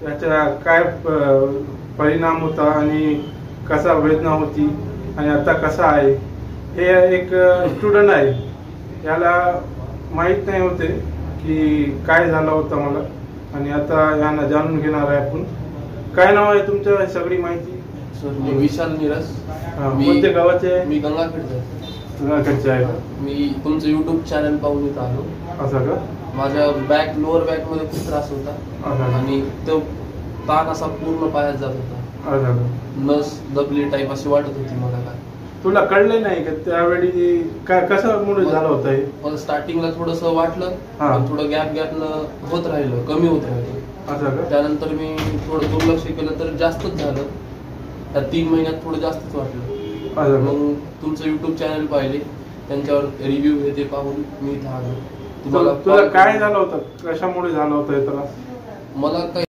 याचा काय परिणाम होता आणि कसा वेदना होती आणि आता कसा आहे. हे एक स्टुडंट आहे, याला माहीत नाही होते की काय झालं होतं मला, आणि आता यांना जाणून घेणार आहे आपण. काय नाव आहे तुमचं, सगळी माहिती? सर मी विशाल नीरज. कोणत्या गावाचे? मी गंगाखेडचा. गंगाखेडचे आहे का? मी तुमचं युट्यूब चॅनल पाहून इथं आलो. असं का? माझ्या लोअर बॅक मध्ये खूप त्रास होता आणि तो ताण असा पूर्ण पायात जात होता. असं का? नस दबली टाईप अशी वाटत होती मला. काय तुला कळलं नाही का त्यावेळी काय कशामुळे झालं होतं हे? मला स्टार्टिंगला थोडस वाटलं, पण थोडं गॅप होत राहिलं, कमी होत राहिलं. असं का? त्यानंतर मी थोडं दुर्लक्ष केलं तर जास्तच झालं. त्या 3 महिन्यात थोडं जास्तच वाटलं. मग तुमचं युट्यूब चॅनल पाहिले, त्यांच्यावर रिव्ह्यू हे ते पाहून मी इथं आलो. तुला काय झालं होतं, कशामुळे झालं होतं हे त्रास? मला काही